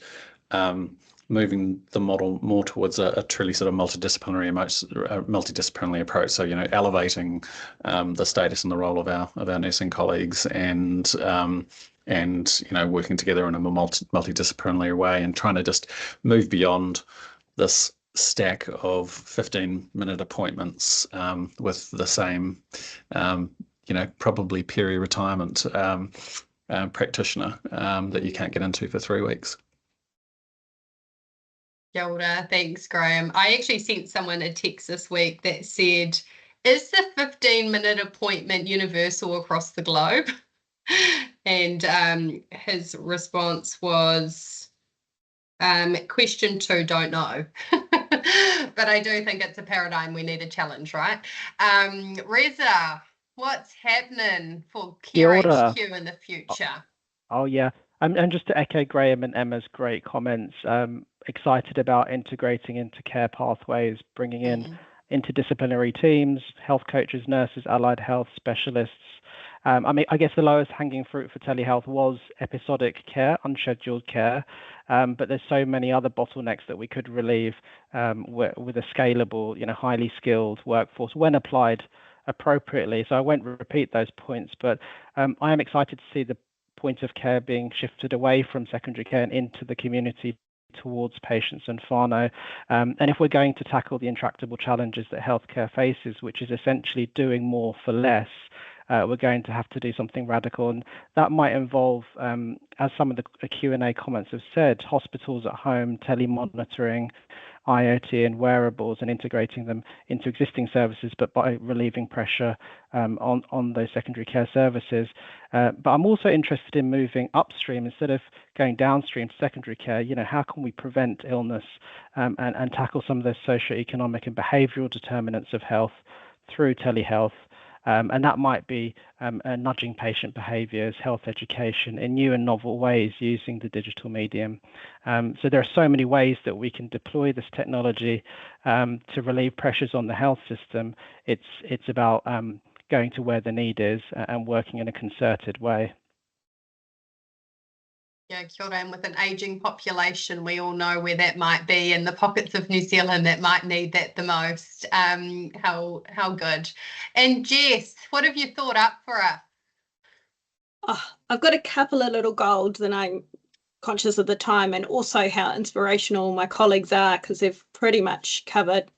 moving the model more towards a truly sort of multidisciplinary approach. So, elevating the status and the role of our nursing colleagues and working together in a more multidisciplinary way and trying to just move beyond this stack of 15-minute appointments with the same, probably peri-retirement practitioner that you can't get into for 3 weeks. Kia ora. Thanks, Graham. I actually sent someone a text this week that said, is the 15-minute appointment universal across the globe? And his response was, question 2, don't know. But I do think it's a paradigm we need to challenge, right? Reza, what's happening for CareHQ in the future? Oh, yeah. And just to echo Graham and Emma's great comments, excited about integrating into care pathways, bringing in interdisciplinary teams, health coaches, nurses, allied health specialists. I mean, I guess the lowest hanging fruit for telehealth was episodic care, unscheduled care, but there's so many other bottlenecks that we could relieve with a scalable, highly skilled workforce when applied appropriately. So I won't repeat those points, but I am excited to see the point of care being shifted away from secondary care and into the community towards patients and whānau. And if we're going to tackle the intractable challenges that healthcare faces, which is essentially doing more for less, we're going to have to do something radical. And that might involve, as some of the Q&A comments have said, hospitals at home, telemonitoring, IoT and wearables, and integrating them into existing services, but by relieving pressure on those secondary care services. But I'm also interested in moving upstream instead of going downstream to secondary care. How can we prevent illness and tackle some of those socioeconomic and behavioural determinants of health through telehealth? And that might be nudging patient behaviours, health education in new and novel ways using the digital medium. So there are so many ways that we can deploy this technology to relieve pressures on the health system. It's about going to where the need is and working in a concerted way. Yeah, kia ora. And with an ageing population, we all know where that might be in the pockets of New Zealand that might need that the most. How good. And Jess, what have you thought up for us? Oh, I've got a couple of little goals, and I'm conscious of the time and also how inspirational my colleagues are, because they've pretty much covered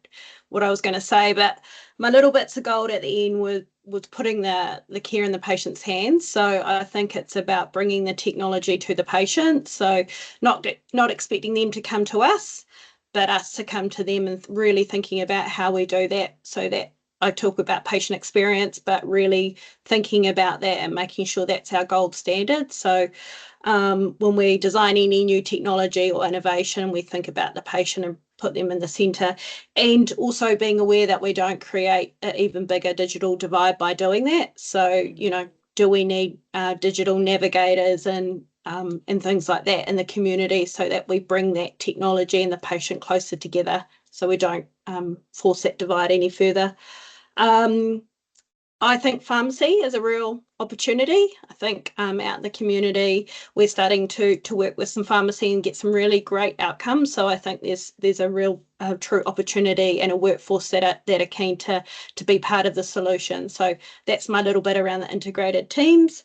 what I was going to say. But my little bits of gold at the end was putting the care in the patient's hands. So I think it's about bringing the technology to the patient. So not expecting them to come to us, but us to come to them, and really thinking about how we do that, so that I talk about patient experience, but really thinking about that and making sure that's our gold standard. So when we design any new technology or innovation, we think about the patient and put them in the centre, and also being aware that we don't create an even bigger digital divide by doing that. So, do we need digital navigators and things like that in the community, so that we bring that technology and the patient closer together, so we don't force that divide any further. I think pharmacy is a real opportunity. I think out in the community, we're starting to work with some pharmacy and get some really great outcomes. So I think there's a real true opportunity and a workforce that are keen to be part of the solution. So that's my little bit around the integrated teams.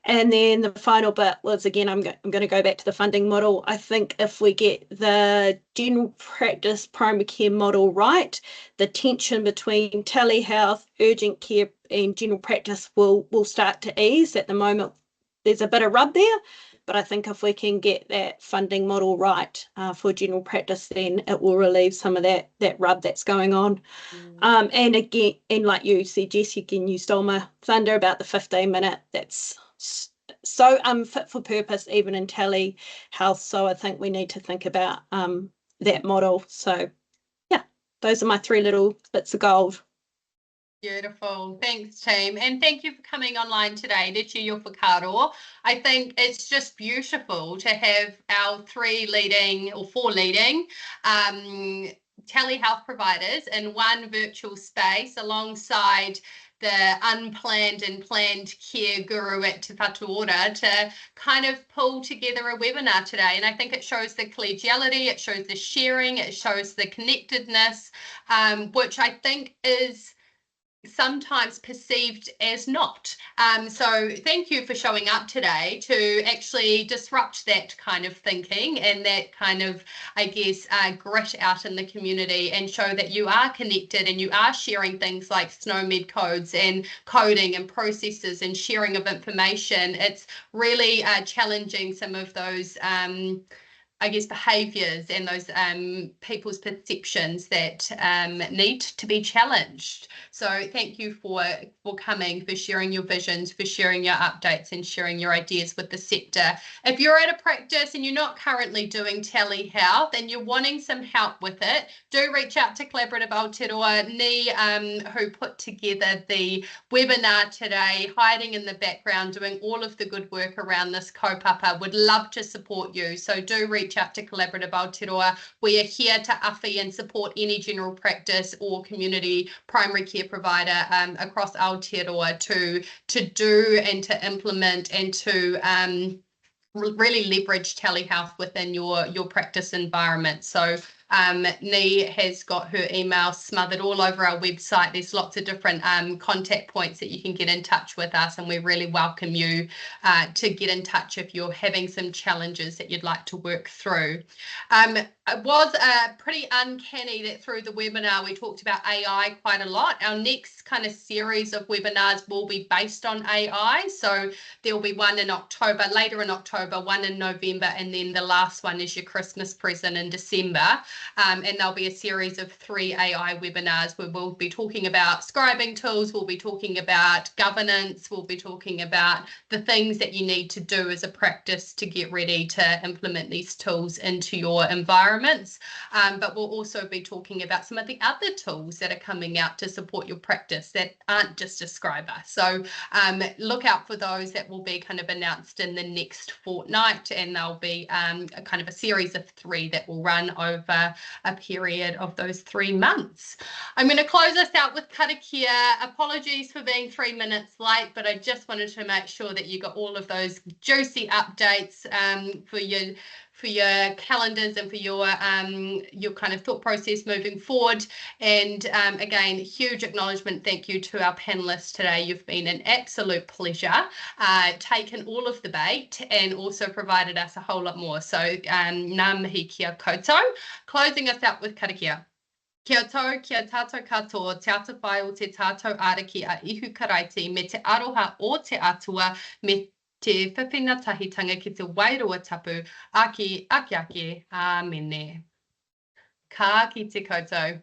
And then the final bit was, again, I'm going to go back to the funding model. I think if we get the general practice primary care model right, the tension between telehealth, urgent care and general practice will start to ease. At the moment, there's a bit of rub there, but I think if we can get that funding model right for general practice, then it will relieve some of that rub that's going on. And again, and like you said, Jess, again, you stole my thunder about the 15-minute. That's so unfit for purpose, even in telehealth. So I think we need to think about that model. So yeah, those are my 3 little bits of gold. Beautiful. Thanks, team. And thank you for coming online today to share your whakaaro. I think it's just beautiful to have our 4 leading telehealth providers in one virtual space alongside the unplanned and planned care guru at Whatu Ora to kind of pull together a webinar today. And I think it shows the collegiality, it shows the sharing, it shows the connectedness, which I think is sometimes perceived as not. So thank you for showing up today to actually disrupt that kind of thinking and that kind of, I guess, grit out in the community and show that you are connected and you are sharing things like SNOMED codes and coding and processes and sharing of information. It's really challenging some of those I guess, behaviours and those people's perceptions that need to be challenged. So thank you for coming, for sharing your visions, for sharing your updates and sharing your ideas with the sector. If you're at a practice and you're not currently doing telehealth and you're wanting some help with it, do reach out to Collaborative Aotearoa. Ni, who put together the webinar today, hiding in the background, doing all of the good work around this kaupapa, would love to support you. So do reach out to Collaborative Aotearoa. We are here to awhi and support any general practice or community primary care provider across Aotearoa to do and to implement and to really leverage telehealth within your practice environment. So Ni has got her email smothered all over our website. There's lots of different contact points that you can get in touch with us, and we really welcome you to get in touch if you're having some challenges that you'd like to work through. It was pretty uncanny that through the webinar we talked about AI quite a lot. Our next kind of series of webinars will be based on AI. So there'll be one in October, later in October, one in November, and then the last one is your Christmas present in December. And there'll be a series of 3 AI webinars where we'll be talking about scribing tools, we'll be talking about governance, we'll be talking about the things that you need to do as a practice to get ready to implement these tools into your environments. But we'll also be talking about some of the other tools that are coming out to support your practice that aren't just a scriber. So look out for those that will be kind of announced in the next fortnight, and there'll be a kind of a series of 3 that will run over a period of those 3 months. I'm going to close us out with karakia. Apologies for being 3 minutes late, but I just wanted to make sure that you got all of those juicy updates for your calendars and for your kind of thought process moving forward. And again, huge acknowledgement, thank you to our panelists today. You've been an absolute pleasure, taken all of the bait and also provided us a whole lot more. So ngā mihi kia koutou. Closing us out with karakia. Kia tau, kia tātou katoa, te ata whai o te tātou ariki a ihu karaiti me te aroha o te atua me te whiwhina tahitanga ki te wairua tapu, aki, ake, āmene. Ka ki te koutou.